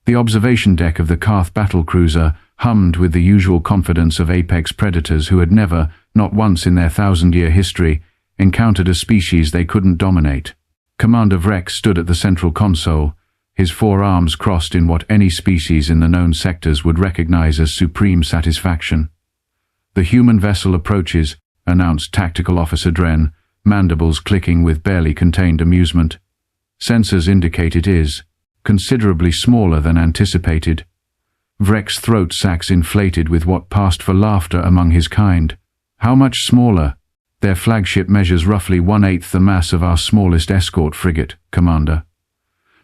The observation deck of the Karth battlecruiser hummed with the usual confidence of apex predators who had never, not once in their 1,000-year history, encountered a species they couldn't dominate. Commander Vrek stood at the central console, his four arms crossed in what any species in the known sectors would recognize as supreme satisfaction. "The human vessel approaches," announced Tactical Officer Dren, mandibles clicking with barely contained amusement. "Sensors indicate it is considerably smaller than anticipated." Vrek's throat sacs inflated with what passed for laughter among his kind. "How much smaller?" "Their flagship measures roughly 1/8 the mass of our smallest escort frigate, Commander."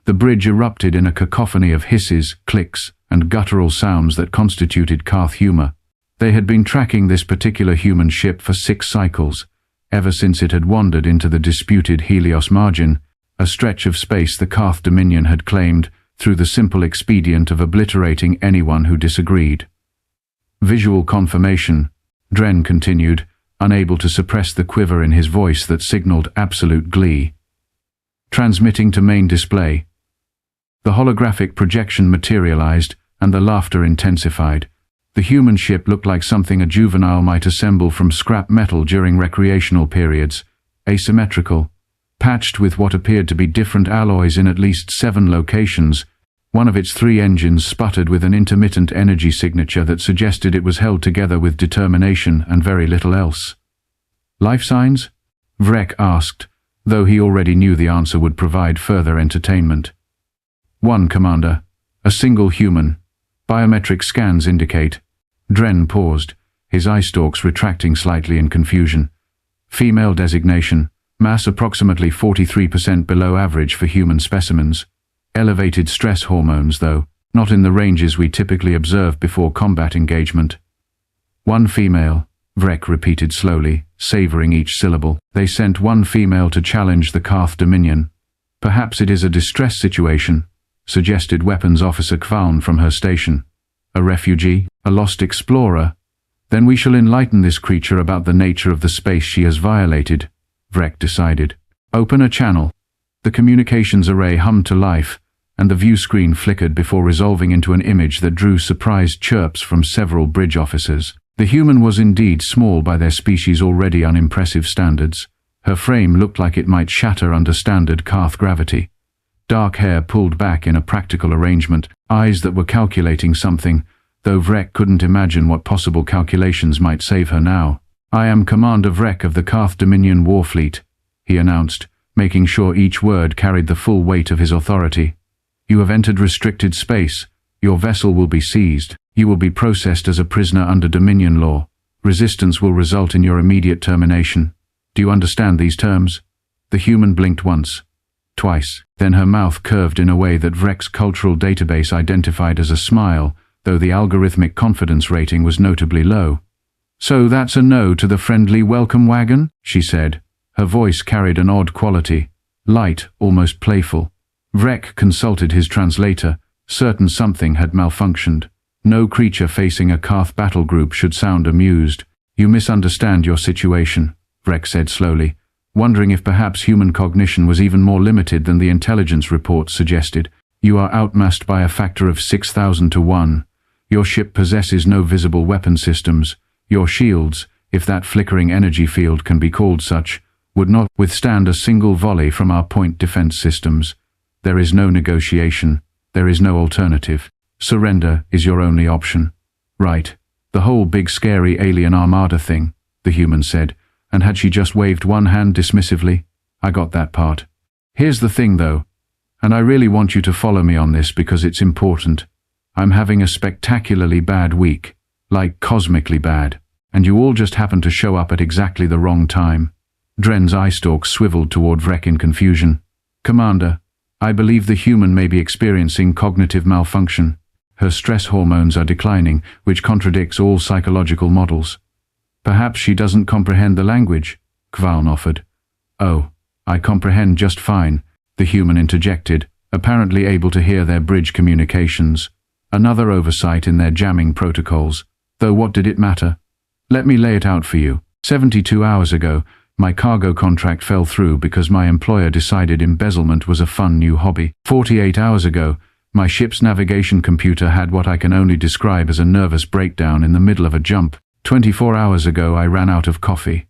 The bridge erupted in a cacophony of hisses, clicks, and guttural sounds that constituted Karth humor. They had been tracking this particular human ship for 6 cycles, ever since it had wandered into the disputed Helios margin, a stretch of space the Karth Dominion had claimed through the simple expedient of obliterating anyone who disagreed. "Visual confirmation," Dren continued, unable to suppress the quiver in his voice that signaled absolute glee. "Transmitting to main display." The holographic projection materialized, and the laughter intensified. The human ship looked like something a juvenile might assemble from scrap metal during recreational periods, asymmetrical, patched with what appeared to be different alloys in at least 7 locations. One of its 3 engines sputtered with an intermittent energy signature that suggested it was held together with determination and very little else. "Life signs?" Vrek asked, though he already knew the answer would provide further entertainment. "1, Commander. A single human. Biometric scans indicate." Dren paused, his eye stalks retracting slightly in confusion. "Female designation. Mass approximately 43% below average for human specimens. Elevated stress hormones, though, not in the ranges we typically observe before combat engagement." "1 female," Vrek repeated slowly, savoring each syllable. "They sent 1 female to challenge the Karth Dominion. Perhaps it is a distress situation," suggested Weapons Officer Kvaln from her station. "A refugee? A lost explorer? Then we shall enlighten this creature about the nature of the space she has violated," Vrek decided. "Open a channel." The communications array hummed to life, and the view screen flickered before resolving into an image that drew surprised chirps from several bridge officers. The human was indeed small by their species' already unimpressive standards. Her frame looked like it might shatter under standard Karth gravity. Dark hair pulled back in a practical arrangement, eyes that were calculating something, though Vrek couldn't imagine what possible calculations might save her now. "I am Commander Vrek of the Karth Dominion Warfleet," he announced, making sure each word carried the full weight of his authority. "You have entered restricted space. Your vessel will be seized. You will be processed as a prisoner under Dominion law. Resistance will result in your immediate termination. Do you understand these terms?" The human blinked once, twice, then her mouth curved in a way that Vrek's cultural database identified as a smile, though the algorithmic confidence rating was notably low. "So that's a no to the friendly welcome wagon?" she said. Her voice carried an odd quality, light, almost playful. Vrek consulted his translator, certain something had malfunctioned. No creature facing a Karth battle group should sound amused. "You misunderstand your situation," Vrek said slowly, wondering if perhaps human cognition was even more limited than the intelligence report suggested. "You are outmassed by a factor of 6,000 to 1. Your ship possesses no visible weapon systems. Your shields, if that flickering energy field can be called such, would not withstand a single volley from our point defense systems. There is no negotiation. There is no alternative. Surrender is your only option." "Right. The whole big scary alien armada thing," the human said, and had she just waved one hand dismissively? "I got that part. Here's the thing, though, and I really want you to follow me on this because it's important. I'm having a spectacularly bad week, like cosmically bad, and you all just happen to show up at exactly the wrong time." Dren's eye stalks swiveled toward Vrek in confusion. "Commander, I believe the human may be experiencing cognitive malfunction. Her stress hormones are declining, which contradicts all psychological models." "Perhaps she doesn't comprehend the language," Kvaln offered. "Oh, I comprehend just fine," the human interjected, apparently able to hear their bridge communications. Another oversight in their jamming protocols. Though what did it matter? "Let me lay it out for you. 72 hours ago, my cargo contract fell through because my employer decided embezzlement was a fun new hobby. 48 hours ago, My ship's navigation computer had what I can only describe as a nervous breakdown in the middle of a jump. 24 hours ago I ran out of coffee.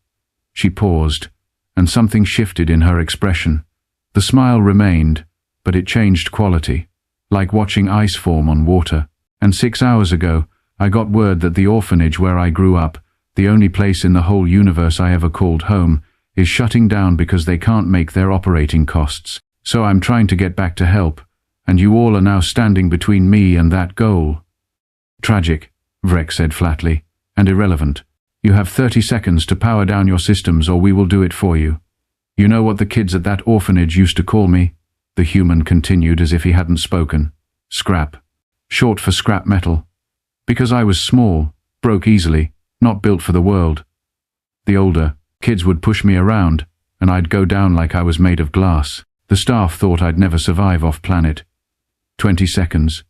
She paused, and something shifted in her expression. The smile remained, but it changed quality, like watching ice form on water. And 6 hours ago, I got word that the orphanage where I grew up, the only place in the whole universe I ever called home, is shutting down because they can't make their operating costs. So I'm trying to get back to help, and you all are now standing between me and that goal. Tragic, Vrek said flatly, and irrelevant. You have 30 seconds to power down your systems or we will do it for you. You know what the kids at that orphanage used to call me? The human continued as if he hadn't spoken. Scrap. Short for scrap metal. Because I was small, broke easily, not built for the world. The older kids would push me around, and I'd go down like I was made of glass. The staff thought I'd never survive off-planet. 20 seconds.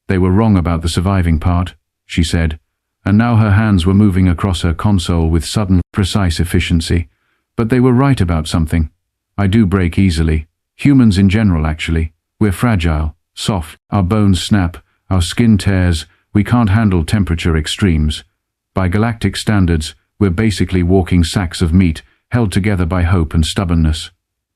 They were wrong about the surviving part, she said, and now her hands were moving across her console with sudden, precise efficiency. But they were right about something. I do break easily. Humans in general, actually. We're fragile, soft, our bones snap, our skin tears, we can't handle temperature extremes. By galactic standards, we're basically walking sacks of meat, held together by hope and stubbornness.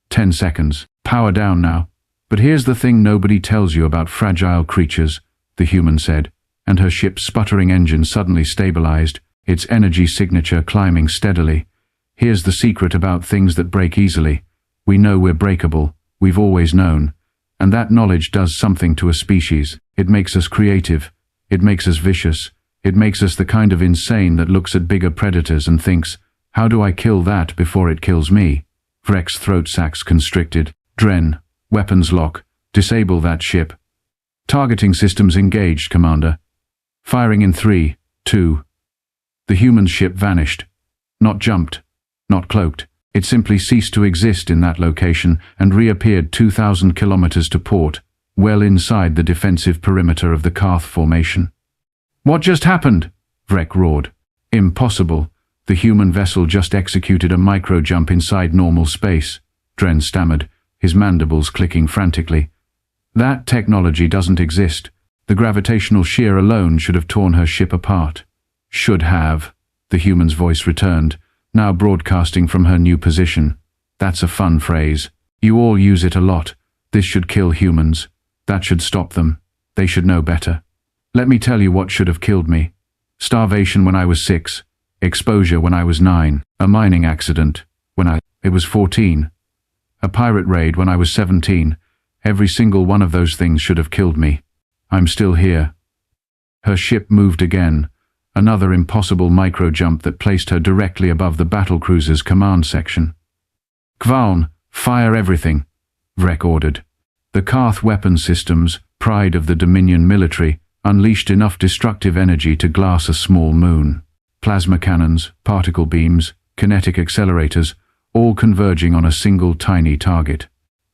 10 seconds. Power down now. But here's the thing nobody tells you about fragile creatures, the human said, and her ship's sputtering engine suddenly stabilized, its energy signature climbing steadily. Here's the secret about things that break easily. We know we're breakable, we've always known. And that knowledge does something to a species. It makes us creative. It makes us vicious. It makes us the kind of insane that looks at bigger predators and thinks, how do I kill that before it kills me? Vrek's throat sacs constricted. Dren, weapons lock. Disable that ship. Targeting systems engaged, Commander. Firing in 3, 2. The human ship vanished. Not jumped. Not cloaked. It simply ceased to exist in that location and reappeared 2,000 kilometers to port, well inside the defensive perimeter of the Karth formation. What just happened? Vrek roared. Impossible. The human vessel just executed a micro-jump inside normal space, Dren stammered, his mandibles clicking frantically. That technology doesn't exist. The gravitational shear alone should have torn her ship apart. Should have, the human's voice returned, now broadcasting from her new position. That's a fun phrase. You all use it a lot. This should kill humans. That should stop them. They should know better. Let me tell you what should have killed me. Starvation when I was 6. Exposure when I was 9. A mining accident when I was 14. A pirate raid when I was 17. Every single one of those things should have killed me. I'm still here. Her ship moved again. Another impossible micro-jump that placed her directly above the battlecruiser's command section. Kvaln, fire everything, Vrek ordered. The Karth weapon systems, pride of the Dominion military, unleashed enough destructive energy to glass a small moon. Plasma cannons, particle beams, kinetic accelerators, all converging on a single tiny target.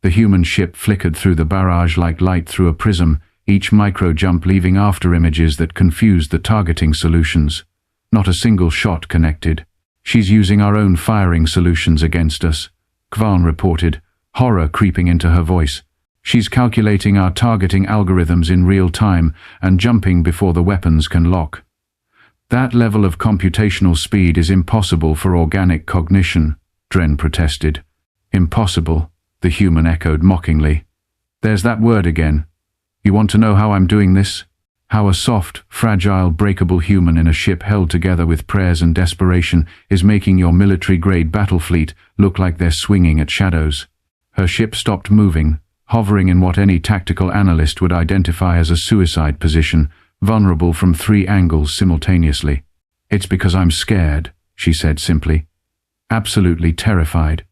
The human ship flickered through the barrage like light through a prism, each micro-jump leaving after-images that confused the targeting solutions. Not a single shot connected. She's using our own firing solutions against us, Kvaln reported, horror creeping into her voice. She's calculating our targeting algorithms in real time and jumping before the weapons can lock. That level of computational speed is impossible for organic cognition, Dren protested. Impossible, the human echoed mockingly. There's that word again. You want to know how I'm doing this? How a soft, fragile, breakable human in a ship held together with prayers and desperation is making your military-grade battle fleet look like they're swinging at shadows. Her ship stopped moving, hovering in what any tactical analyst would identify as a suicide position, vulnerable from 3 angles simultaneously. It's because I'm scared, she said simply. Absolutely terrified.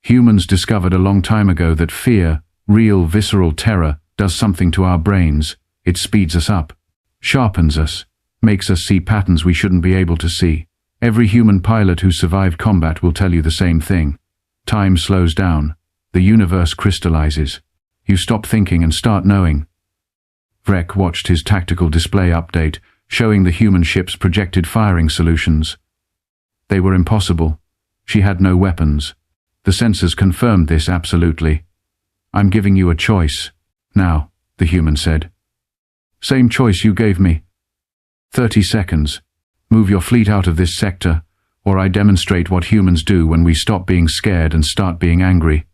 Humans discovered a long time ago that fear, real visceral terror, does something to our brains. It speeds us up, sharpens us, makes us see patterns we shouldn't be able to see. Every human pilot who survived combat will tell you the same thing. Time slows down. The universe crystallizes. You stop thinking and start knowing. Vrek watched his tactical display update, showing the human ship's projected firing solutions. They were impossible. She had no weapons. The sensors confirmed this absolutely. I'm giving you a choice. Now, the human said. Same choice you gave me. 30 seconds. Move your fleet out of this sector, or I demonstrate what humans do when we stop being scared and start being angry.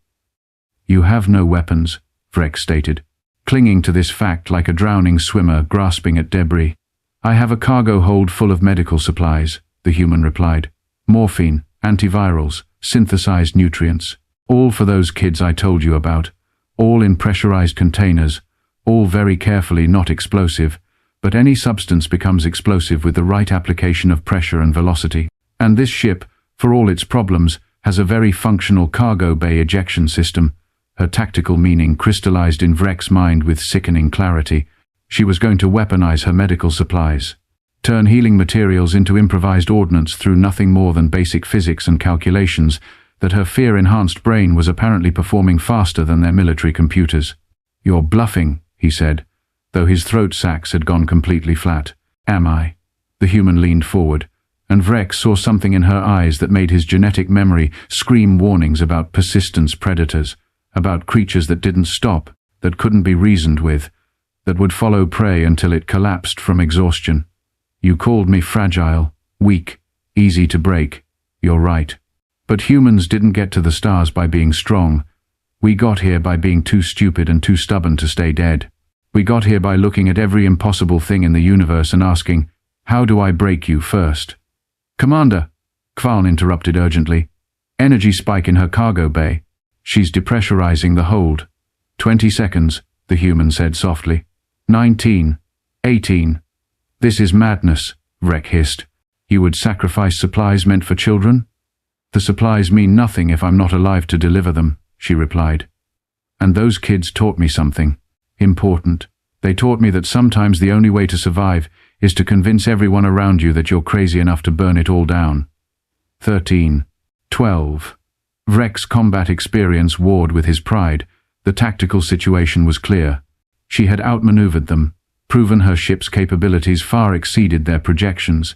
You have no weapons, Vrek stated, clinging to this fact like a drowning swimmer grasping at debris. I have a cargo hold full of medical supplies, the human replied. Morphine, antivirals, synthesized nutrients. All for those kids I told you about. All in pressurized containers. All very carefully not explosive, but any substance becomes explosive with the right application of pressure and velocity. And this ship, for all its problems, has a very functional cargo bay ejection system. Her tactical meaning crystallized in Vrek's mind with sickening clarity. She was going to weaponize her medical supplies. Turn healing materials into improvised ordnance through nothing more than basic physics and calculations that her fear-enhanced brain was apparently performing faster than their military computers. You're bluffing, he said, though his throat sacs had gone completely flat. Am I? The human leaned forward, and Vrek saw something in her eyes that made his genetic memory scream warnings about persistence predators, about creatures that didn't stop, that couldn't be reasoned with, that would follow prey until it collapsed from exhaustion. You called me fragile, weak, easy to break. You're right. But humans didn't get to the stars by being strong. We got here by being too stupid and too stubborn to stay dead. We got here by looking at every impossible thing in the universe and asking, how do I break you first? Commander, Kvaln interrupted urgently. Energy spike in her cargo bay. She's depressurizing the hold. 20 seconds, the human said softly. 19. 18. This is madness, Vrek hissed. You would sacrifice supplies meant for children? The supplies mean nothing if I'm not alive to deliver them, she replied. And those kids taught me something. Important. They taught me that sometimes the only way to survive is to convince everyone around you that you're crazy enough to burn it all down. 13. 12. Vrek's combat experience warred with his pride. The tactical situation was clear. She had outmaneuvered them, proven her ship's capabilities far exceeded their projections,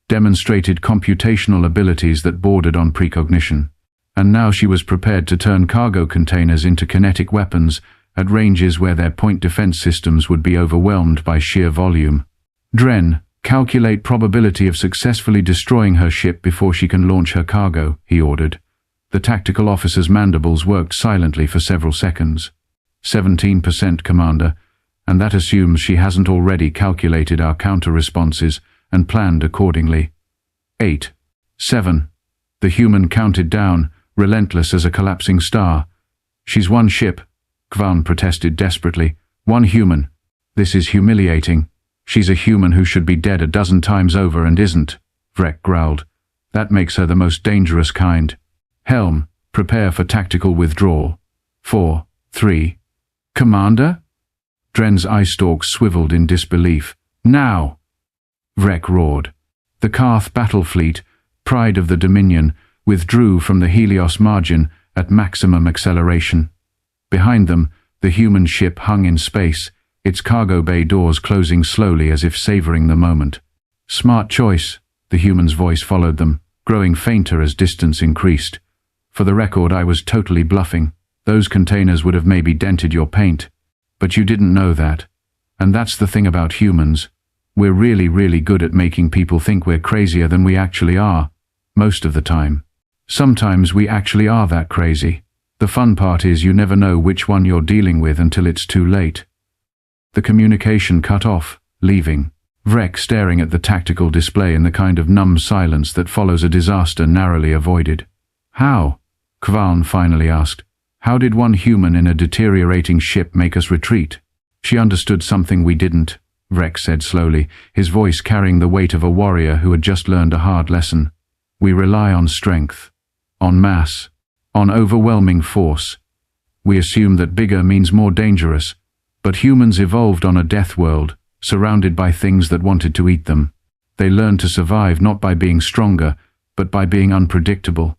demonstrated computational abilities that bordered on precognition. And now she was prepared to turn cargo containers into kinetic weapons at ranges where their point defense systems would be overwhelmed by sheer volume. Dren, calculate probability of successfully destroying her ship before she can launch her cargo, he ordered. The tactical officer's mandibles worked silently for several seconds. 17%, Commander, and that assumes she hasn't already calculated our counter-responses and planned accordingly. 8. 7. The human counted down, relentless as a collapsing star. She's one ship, Kvaln protested desperately. One human. This is humiliating. She's a human who should be dead a dozen times over and isn't, Vrek growled. That makes her the most dangerous kind. Helm, prepare for tactical withdrawal. 4, 3. Commander? Dren's eye stalks swiveled in disbelief. Now! Vrek roared. The Karth battle fleet, pride of the Dominion, withdrew from the Helios margin at maximum acceleration. Behind them, the human ship hung in space, its cargo bay doors closing slowly as if savoring the moment. Smart choice, the human's voice followed them, growing fainter as distance increased. For the record, I was totally bluffing. Those containers would have maybe dented your paint. But you didn't know that. And that's the thing about humans. We're really, really good at making people think we're crazier than we actually are. Most of the time. Sometimes we actually are that crazy. The fun part is you never know which one you're dealing with until it's too late. The communication cut off, leaving. Vrek staring at the tactical display in the kind of numb silence that follows a disaster narrowly avoided. How? Kvaln finally asked. How did one human in a deteriorating ship make us retreat? She understood something we didn't, Vrek said slowly, his voice carrying the weight of a warrior who had just learned a hard lesson. We rely on strength, on mass, on overwhelming force. We assume that bigger means more dangerous, but humans evolved on a death world, surrounded by things that wanted to eat them. They learned to survive not by being stronger, but by being unpredictable,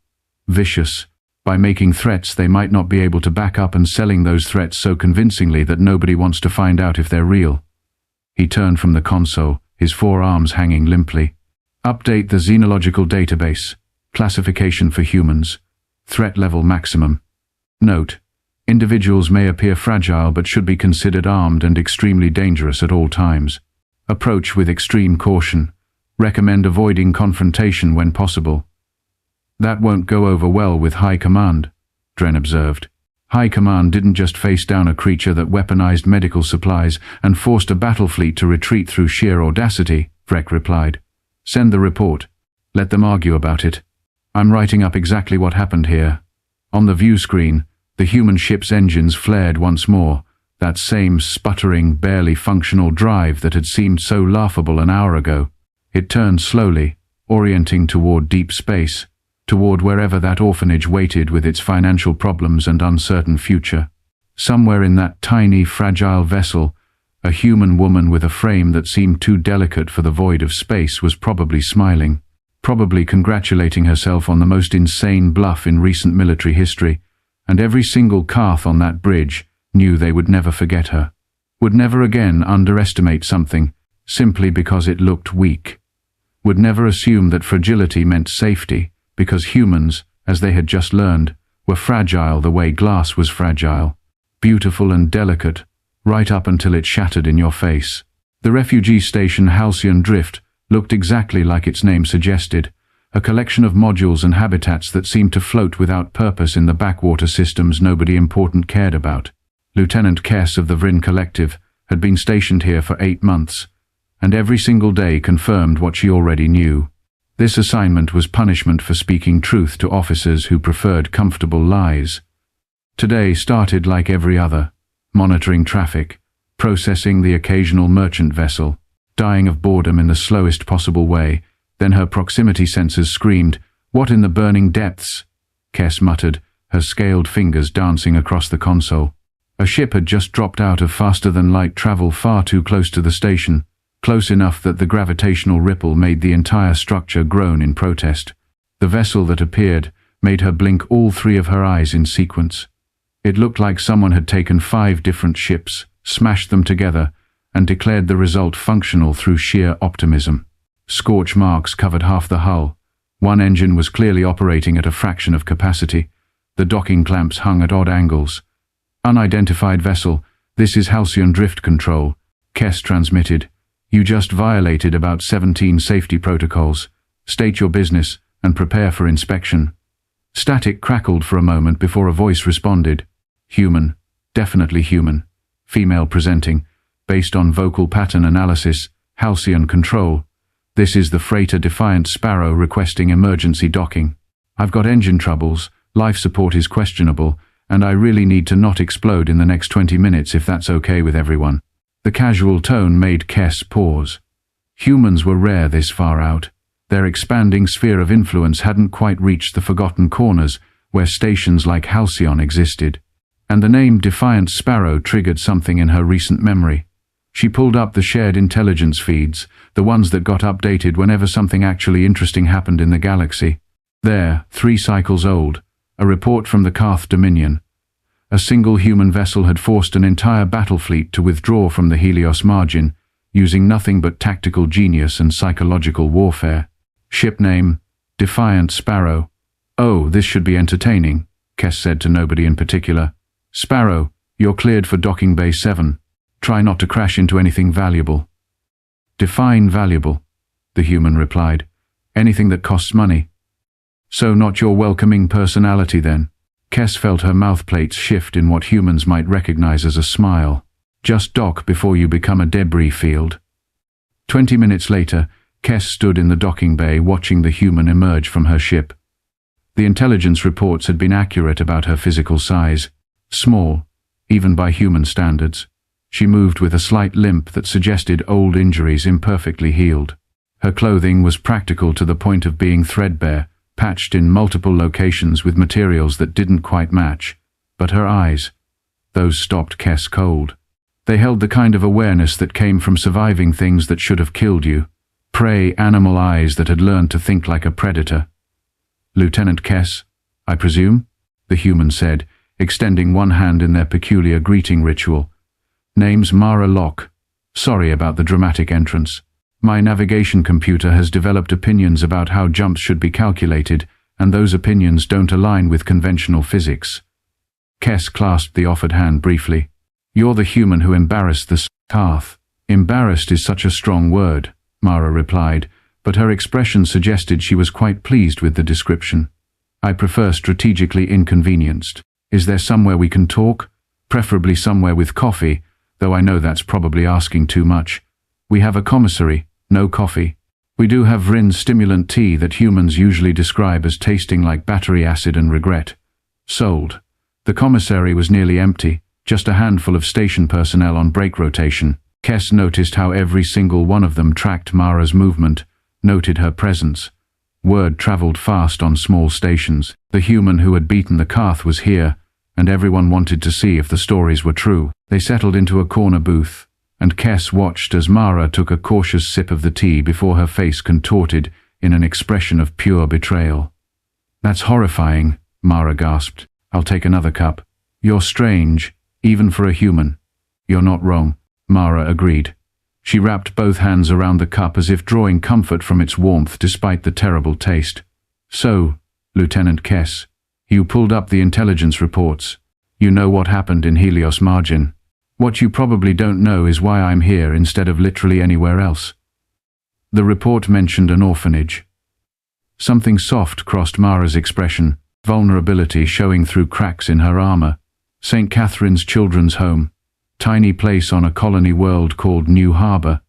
vicious, by making threats they might not be able to back up and selling those threats so convincingly that nobody wants to find out if they're real. He turned from the console, his forearms hanging limply. Update the xenological database. Classification for humans. Threat level maximum. Note: Individuals may appear fragile but should be considered armed and extremely dangerous at all times. Approach with extreme caution. Recommend avoiding confrontation when possible. That won't go over well with High Command, Dren observed. High Command didn't just face down a creature that weaponized medical supplies and forced a battle fleet to retreat through sheer audacity, Vrek replied. Send the report. Let them argue about it. I'm writing up exactly what happened here. On the view screen, the human ship's engines flared once more, that same sputtering, barely functional drive that had seemed so laughable an hour ago. It turned slowly, orienting toward deep space, toward wherever that orphanage waited with its financial problems and uncertain future. Somewhere in that tiny, fragile vessel, a human woman with a frame that seemed too delicate for the void of space was probably smiling, probably congratulating herself on the most insane bluff in recent military history, and every single Karth on that bridge knew they would never forget her, would never again underestimate something simply because it looked weak, would never assume that fragility meant safety, because humans, as they had just learned, were fragile the way glass was fragile, beautiful and delicate, right up until it shattered in your face. The refugee station Halcyon Drift looked exactly like its name suggested, a collection of modules and habitats that seemed to float without purpose in the backwater systems nobody important cared about. Lieutenant Kess of the Vryn Collective had been stationed here for 8 months, and every single day confirmed what she already knew. This assignment was punishment for speaking truth to officers who preferred comfortable lies. Today started like every other, monitoring traffic, processing the occasional merchant vessel, dying of boredom in the slowest possible way. Then her proximity sensors screamed, "What in the burning depths?" Kess muttered, her scaled fingers dancing across the console. A ship had just dropped out of faster-than-light travel far too close to the station, close enough that the gravitational ripple made the entire structure groan in protest. The vessel that appeared made her blink all 3 of her eyes in sequence. It looked like someone had taken 5 different ships, smashed them together, and declared the result functional through sheer optimism. Scorch marks covered half the hull. One engine was clearly operating at a fraction of capacity. The docking clamps hung at odd angles. "Unidentified vessel, this is Halcyon Drift Control," Kess transmitted. "You just violated about 17 safety protocols. State your business and prepare for inspection." Static crackled for a moment before a voice responded. "Human. Definitely human. Female presenting. Based on vocal pattern analysis, Halcyon Control. This is the freighter Defiant Sparrow requesting emergency docking. I've got engine troubles, life support is questionable, and I really need to not explode in the next 20 minutes if that's okay with everyone." The casual tone made Kess pause. Humans were rare this far out. Their expanding sphere of influence hadn't quite reached the forgotten corners where stations like Halcyon existed. And the name Defiant Sparrow triggered something in her recent memory. She pulled up the shared intelligence feeds, the ones that got updated whenever something actually interesting happened in the galaxy. There, 3 cycles old, a report from the Karth Dominion. A single human vessel had forced an entire battle fleet to withdraw from the Helios margin, using nothing but tactical genius and psychological warfare. Ship name, Defiant Sparrow. "Oh, this should be entertaining," Kess said to nobody in particular. "Sparrow, you're cleared for docking bay 7. Try not to crash into anything valuable." "Define valuable," the human replied. "Anything that costs money." "So not your welcoming personality then." Kess felt her mouthplates shift in what humans might recognize as a smile. "Just dock before you become a debris field." 20 minutes later, Kess stood in the docking bay watching the human emerge from her ship. The intelligence reports had been accurate about her physical size. Small, even by human standards. She moved with a slight limp that suggested old injuries imperfectly healed. Her clothing was practical to the point of being threadbare, patched in multiple locations with materials that didn't quite match. But her eyes, those stopped Kess cold. They held the kind of awareness that came from surviving things that should have killed you. Prey animal eyes that had learned to think like a predator. "Lieutenant Kess, I presume?" the human said, extending one hand in their peculiar greeting ritual. "Name's Mara Locke. Sorry about the dramatic entrance. My navigation computer has developed opinions about how jumps should be calculated, and those opinions don't align with conventional physics." Kess clasped the offered hand briefly. "You're the human who embarrassed the Karth." "Embarrassed is such a strong word," Mara replied, but her expression suggested she was quite pleased with the description. "I prefer strategically inconvenienced. Is there somewhere we can talk? Preferably somewhere with coffee, though I know that's probably asking too much. We have a commissary, no coffee. We do have Vrin's stimulant tea that humans usually describe as tasting like battery acid and regret." Sold. The commissary was nearly empty, just a handful of station personnel on break rotation. Kess noticed how every single one of them tracked Mara's movement, noted her presence. Word traveled fast on small stations. The human who had beaten the Karth was here, and everyone wanted to see if the stories were true. They settled into a corner booth, and Kess watched as Mara took a cautious sip of the tea before her face contorted in an expression of pure betrayal. "That's horrifying," Mara gasped. "I'll take another cup." "You're strange, even for a human." "You're not wrong," Mara agreed. She wrapped both hands around the cup as if drawing comfort from its warmth despite the terrible taste. "So, Lieutenant Kess, you pulled up the intelligence reports. You know what happened in Helios Margin. What you probably don't know is why I'm here instead of literally anywhere else." The report mentioned an orphanage. Something soft crossed Mara's expression, vulnerability showing through cracks in her armor. St. Catherine's Children's Home. Tiny place on a colony world called New Harbor.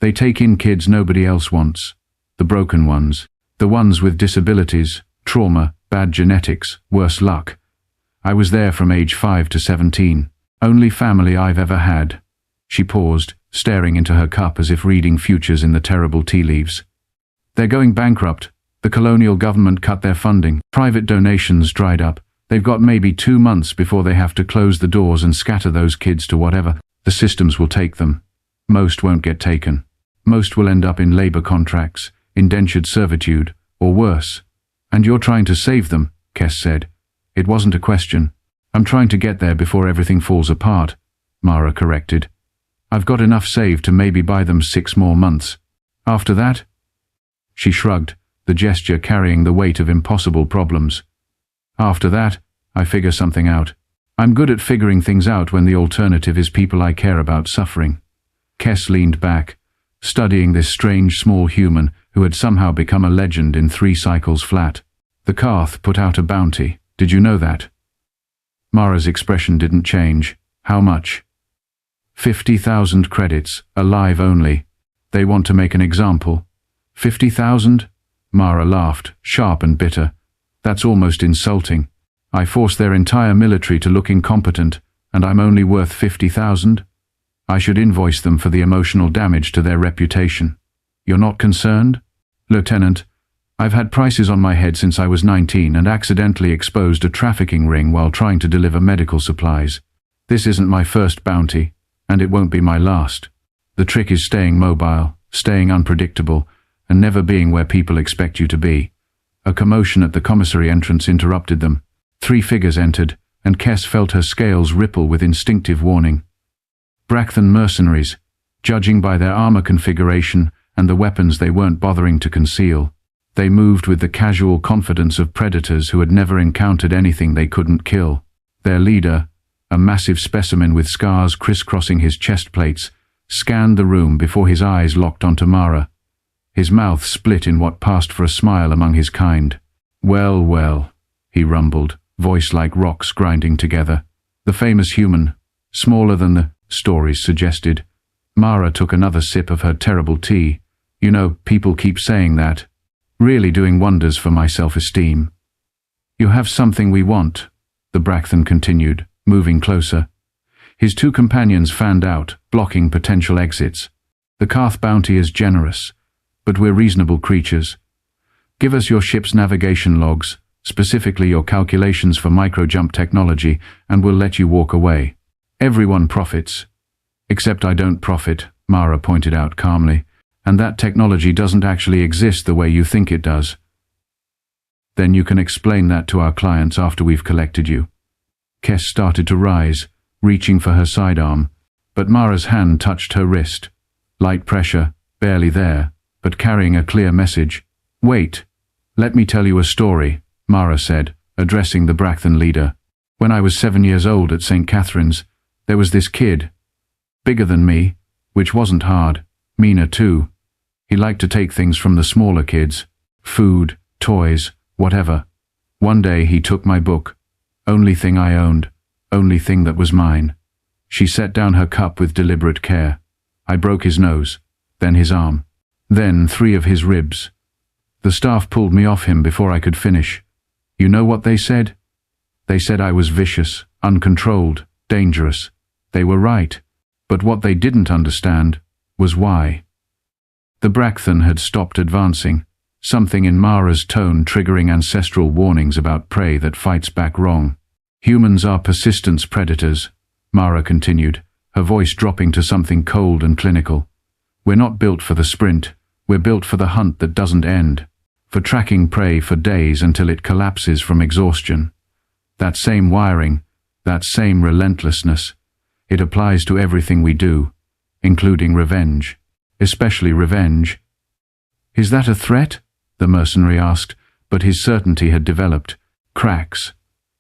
They take in kids nobody else wants. The broken ones. The ones with disabilities, trauma, bad genetics, worse luck. I was there from age 5 to 17. Only family I've ever had. She paused, staring into her cup as if reading futures in the terrible tea leaves. "They're going bankrupt. The colonial government cut their funding. Private donations dried up. They've got maybe 2 months before they have to close the doors and scatter those kids to whatever. The systems will take them. Most won't get taken. Most will end up in labor contracts, indentured servitude, or worse. And you're trying to save them," Kess said. "It wasn't a question. I'm trying to get there before everything falls apart," Mara corrected. "I've got enough saved to maybe buy them 6 more months. After that?" She shrugged, the gesture carrying the weight of impossible problems. "After that, I figure something out. I'm good at figuring things out when the alternative is people I care about suffering." Kess leaned back, studying this strange small human who had somehow become a legend in 3 cycles flat. "The Karth put out a bounty. Did you know that?" Mara's expression didn't change. "How much?" 50,000 credits, alive only. They want to make an example. 50,000? Mara laughed, sharp and bitter. "That's almost insulting. I forced their entire military to look incompetent, and I'm only worth 50,000? I should invoice them for the emotional damage to their reputation. You're not concerned?" "Lieutenant, I've had prices on my head since I was 19 and accidentally exposed a trafficking ring while trying to deliver medical supplies. This isn't my first bounty, and it won't be my last. The trick is staying mobile, staying unpredictable, and never being where people expect you to be." A commotion at the commissary entrance interrupted them. 3 figures entered, and Kess felt her scales ripple with instinctive warning. Brackthon mercenaries, judging by their armor configuration and the weapons they weren't bothering to conceal. They moved with the casual confidence of predators who had never encountered anything they couldn't kill. Their leader, a massive specimen with scars crisscrossing his chest plates, scanned the room before his eyes locked onto Mara. His mouth split in what passed for a smile among his kind. "Well, well," he rumbled, voice like rocks grinding together. "The famous human, smaller than the stories suggested." Mara took another sip of her terrible tea. "You know, people keep saying that. Really doing wonders for my self-esteem." "You have something we want," the Brackthon continued, moving closer. His 2 companions fanned out, blocking potential exits. "The Karth bounty is generous, but we're reasonable creatures. Give us your ship's navigation logs, specifically your calculations for micro-jump technology, and we'll let you walk away. Everyone profits." "Except I don't profit," Mara pointed out calmly, "and that technology doesn't actually exist the way you think it does." "Then you can explain that to our clients after we've collected you." Kess started to rise, reaching for her sidearm, but Mara's hand touched her wrist. Light pressure, barely there, but carrying a clear message. "Wait, let me tell you a story," Mara said, addressing the Brackthon leader. When I was 7 years old at St. Catherine's, there was this kid, bigger than me, which wasn't hard, meaner too. He liked to take things from the smaller kids, food, toys, whatever. One day he took my book, only thing I owned, only thing that was mine. She set down her cup with deliberate care. I broke his nose, then his arm, then 3 of his ribs. The staff pulled me off him before I could finish. You know what they said? They said I was vicious, uncontrolled, dangerous. They were right, but what they didn't understand was why. The Brackthon had stopped advancing, something in Mara's tone triggering ancestral warnings about prey that fights back wrong. Humans are persistence predators, Mara continued, her voice dropping to something cold and clinical. We're not built for the sprint, we're built for the hunt that doesn't end, for tracking prey for days until it collapses from exhaustion. That same wiring, that same relentlessness, it applies to everything we do, including revenge. Especially revenge. Is that a threat? The mercenary asked, but his certainty had developed. Cracks.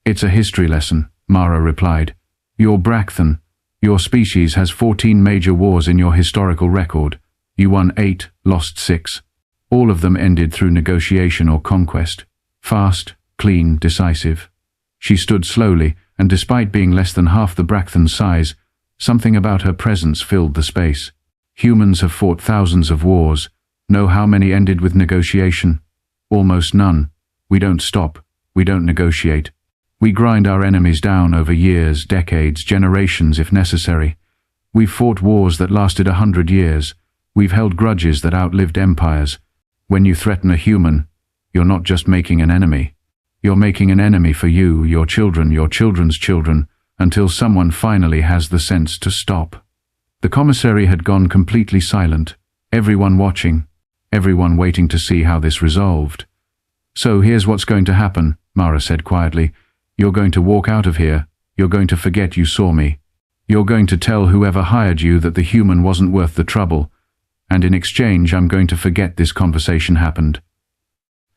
It's a history lesson, Mara replied. You're Brackthon. Your species has 14 major wars in your historical record. You won 8, lost 6. All of them ended through negotiation or conquest. Fast, clean, decisive. She stood slowly, and despite being less than half the Brackthon's size, something about her presence filled the space. Humans have fought thousands of wars. Know how many ended with negotiation? Almost none. We don't stop. We don't negotiate. We grind our enemies down over years, decades, generations if necessary. We've fought wars that lasted 100 years. We've held grudges that outlived empires. When you threaten a human, you're not just making an enemy. You're making an enemy for you, your children, your children's children, until someone finally has the sense to stop. The commissary had gone completely silent, everyone watching, everyone waiting to see how this resolved. So here's what's going to happen, Mara said quietly. You're going to walk out of here, you're going to forget you saw me. You're going to tell whoever hired you that the human wasn't worth the trouble, and in exchange I'm going to forget this conversation happened.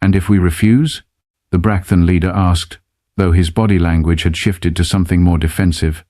And if we refuse? The Brackthon leader asked, though his body language had shifted to something more defensive.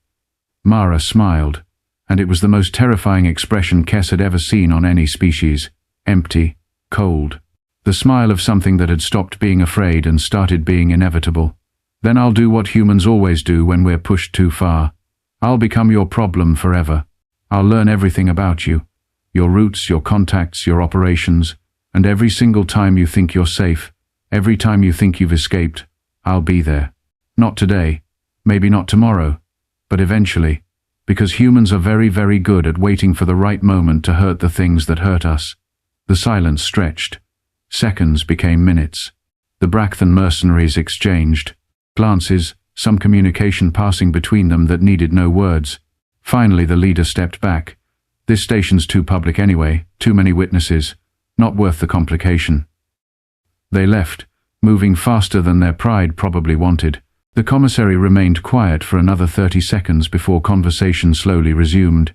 Mara smiled, and it was the most terrifying expression Kes had ever seen on any species. Empty, cold. The smile of something that had stopped being afraid and started being inevitable. Then I'll do what humans always do when we're pushed too far. I'll become your problem forever. I'll learn everything about you. Your routes, your contacts, your operations, and every single time you think you're safe, every time you think you've escaped, I'll be there. Not today, maybe not tomorrow, but eventually. Because humans are very, very good at waiting for the right moment to hurt the things that hurt us. The silence stretched. Seconds became minutes. The Brackthon mercenaries exchanged glances, some communication passing between them that needed no words. Finally the leader stepped back. This station's too public anyway, too many witnesses, not worth the complication. They left, moving faster than their pride probably wanted. The commissary remained quiet for another 30 seconds before conversation slowly resumed,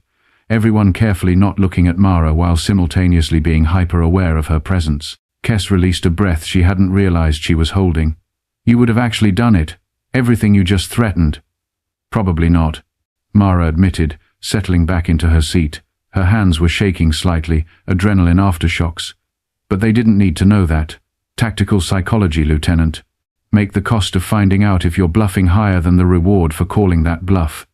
everyone carefully not looking at Mara while simultaneously being hyper-aware of her presence. Kes released a breath she hadn't realized she was holding. You would have actually done it, everything you just threatened. Probably not, Mara admitted, settling back into her seat. Her hands were shaking slightly, adrenaline aftershocks. But they didn't need to know that. Tactical psychology, Lieutenant. Make the cost of finding out if you're bluffing higher than the reward for calling that bluff.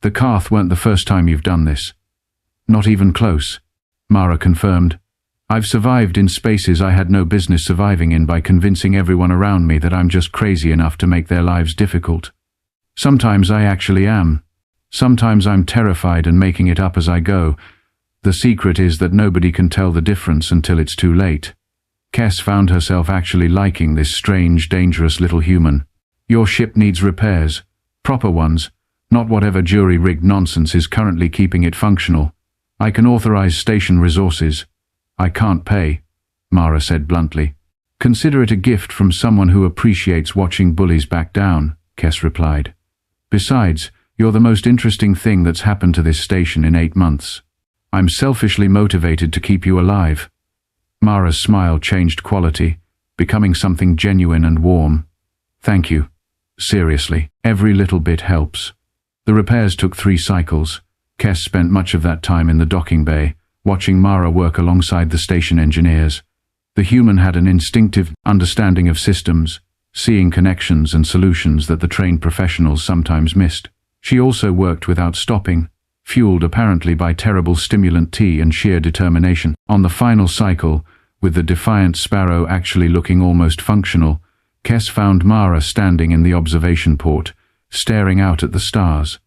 The Karth weren't the first time you've done this. Not even close, Mara confirmed. I've survived in spaces I had no business surviving in by convincing everyone around me that I'm just crazy enough to make their lives difficult. Sometimes I actually am. Sometimes I'm terrified and making it up as I go. The secret is that nobody can tell the difference until it's too late. Kes found herself actually liking this strange, dangerous little human. Your ship needs repairs. Proper ones, not whatever jury-rigged nonsense is currently keeping it functional. I can authorize station resources. I can't pay, Mara said bluntly. Consider it a gift from someone who appreciates watching bullies back down, Kes replied. Besides, you're the most interesting thing that's happened to this station in 8 months. I'm selfishly motivated to keep you alive. Mara's smile changed quality, becoming something genuine and warm. Thank you. Seriously, every little bit helps. The repairs took 3 cycles. Kes spent much of that time in the docking bay, watching Mara work alongside the station engineers. The human had an instinctive understanding of systems, seeing connections and solutions that the trained professionals sometimes missed. She also worked without stopping, fueled apparently by terrible stimulant T and sheer determination. On the final cycle, with the defiant Sparrow actually looking almost functional, Kes found Mara standing in the observation port, staring out at the stars.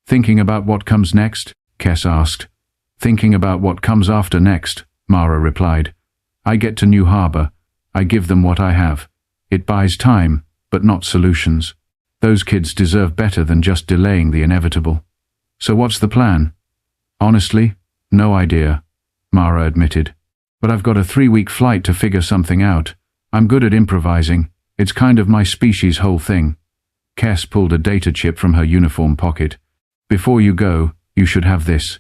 "Thinking about what comes next?" Kes asked. "Thinking about what comes after next," Mara replied. "I get to New Harbor. I give them what I have. It buys time, but not solutions. Those kids deserve better than just delaying the inevitable." "So what's the plan?" "Honestly, no idea," Mara admitted. "But I've got a 3-week flight to figure something out. I'm good at improvising. It's kind of my species' whole thing." Kes pulled a data chip from her uniform pocket. "Before you go, you should have this.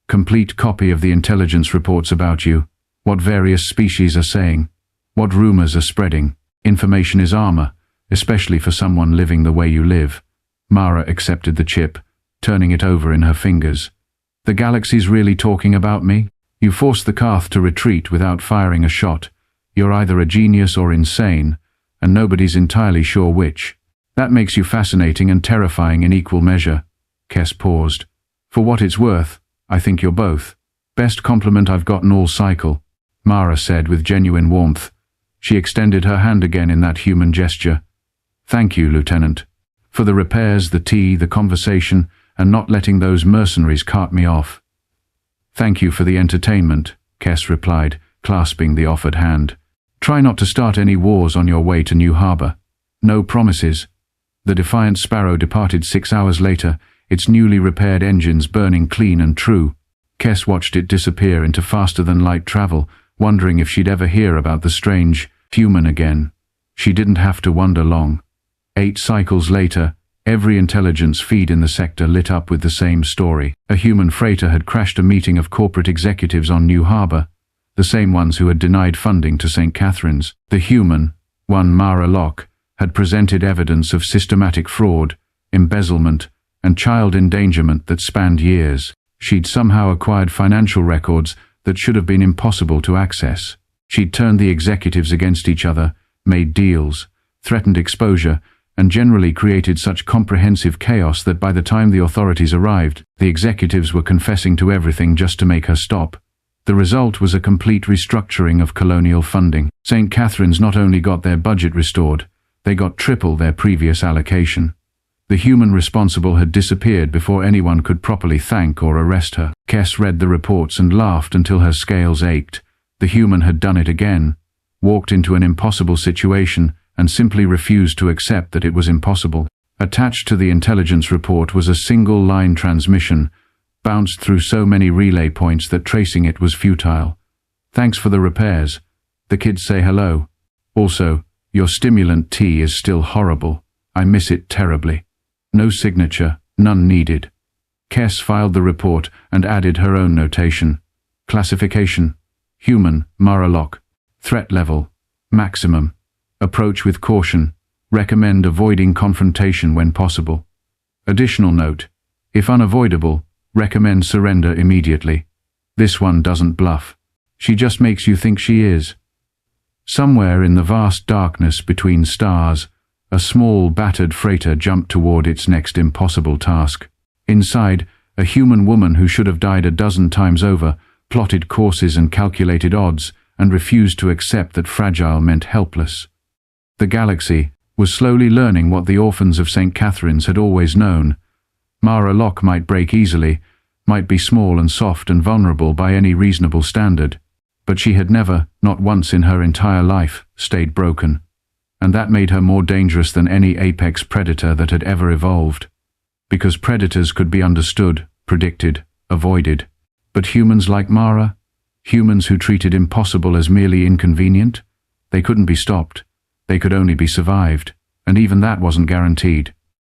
Complete copy of the intelligence reports about you, what various species are saying, what rumors are spreading. Information is armor, especially for someone living the way you live." Mara accepted the chip, turning it over in her fingers. "The galaxy's really talking about me? You forced the Karth to retreat without firing a shot. You're either a genius or insane, and nobody's entirely sure which. That makes you fascinating and terrifying in equal measure." Kes paused. "For what it's worth, I think you're both. Best compliment I've gotten all cycle," Mara said with genuine warmth. She extended her hand again in that human gesture. "Thank you, Lieutenant. For the repairs, the tea, the conversation, and not letting those mercenaries cart me off." "Thank you for the entertainment," Kes replied, clasping the offered hand. "Try not to start any wars on your way to New Harbor. No promises." The defiant Sparrow departed 6 hours later, its newly repaired engines burning clean and true. Kes watched it disappear into faster-than-light travel, wondering if she'd ever hear about the strange human again. She didn't have to wonder long. 8 cycles later, every intelligence feed in the sector lit up with the same story. A human freighter had crashed a meeting of corporate executives on New Harbor, the same ones who had denied funding to St. Catherine's. The human, one Mara Locke, had presented evidence of systematic fraud, embezzlement, and child endangerment that spanned years. She'd somehow acquired financial records that should have been impossible to access. She'd turned the executives against each other, made deals, threatened exposure, and generally created such comprehensive chaos that by the time the authorities arrived, the executives were confessing to everything just to make her stop. The result was a complete restructuring of colonial funding. St. Catherine's not only got their budget restored, they got triple their previous allocation. The human responsible had disappeared before anyone could properly thank or arrest her. Kes read the reports and laughed until her scales ached. The human had done it again, walked into an impossible situation and simply refused to accept that it was impossible. Attached to the intelligence report was a single-line transmission, bounced through so many relay points that tracing it was futile. "Thanks for the repairs. The kids say hello. Also, your stimulant tea is still horrible. I miss it terribly." No signature, none needed. Kes filed the report and added her own notation. Classification: human, Mara Locke. Threat level: maximum. Approach with caution. Recommend avoiding confrontation when possible. Additional note: if unavoidable, recommend surrender immediately. This one doesn't bluff. She just makes you think she is. Somewhere in the vast darkness between stars, a small, battered freighter jumped toward its next impossible task. Inside, a human woman who should have died a dozen times over plotted courses and calculated odds and refused to accept that fragile meant helpless. The galaxy was slowly learning what the orphans of St. Catherine's had always known. Mara Locke might break easily, might be small and soft and vulnerable by any reasonable standard, but she had never, not once in her entire life, stayed broken. And that made her more dangerous than any apex predator that had ever evolved. Because predators could be understood, predicted, avoided. But humans like Mara, humans who treated impossible as merely inconvenient, they couldn't be stopped. They could only be survived, and even that wasn't guaranteed.